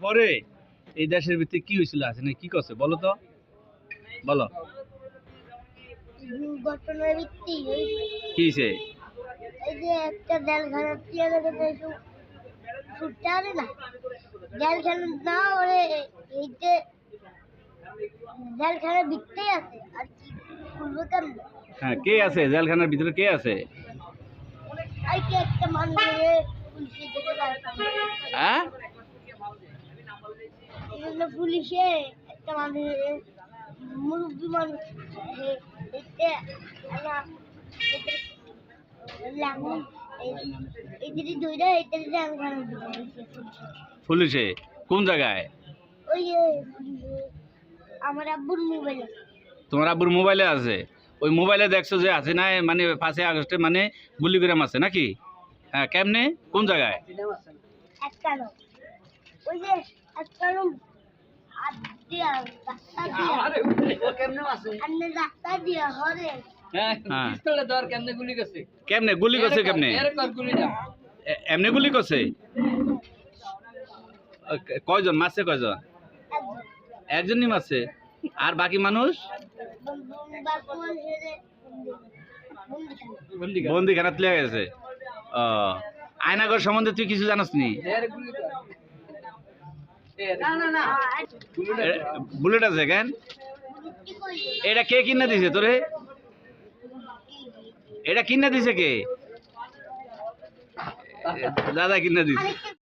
পরে এই দেশের ভিতরে কি হয়েছিল আছে না কি করছে বলো তো বলো ঘটনার ভিত্তি কি হয়েছে এই যে একটা জেলখানা ছুটতে পারে না জেলখানা না ওরে এই যে জেলখানার ভিত্তি আছে আর কি খুলবো কেমন হ্যাঁ কে আছে জেলখানার ভিতরে কে আছে আর কি একটা মানুষের পুলিশে যেতে পারতাম হ্যাঁ পুলিশে একটা মানুষের মুরব্বী মানুষ পুলিশে কোন জায়গায় ওই যে আমার আব্বুর মোবাইল তোমার আব্বুর মোবাইলে আছে ওই মোবাইলে দেখছো যে আছে না মানে 5 আগস্টে মানে গুলি করে মারছে নাকি হ্যাঁ কেমনে কোন জায়গায় একটানো ওই যে একটানো হাত দিয়া রাস্তা দিয়া কেমনে আছে আন্নে রাস্তা দিয়া হরে হ্যাঁ পিস্তলে ধর কেমনে গুলি করছে কেমনে গুলি করছে কেমনে এরকম গুলি না এমনি গুলি করছে কয়জন মারছে কয়জন একজনই মারছে আর বাকি মানুষ বন্দিখানাত লেগে গেছে ও আয়নাগর সম্বন্ধে তুই কিছু জানাস নি না না না বুলেট আছে কেন এটা কে কিনে দিছে তোরে এটা কিনে দিছে কে দাদা কিনে দিছে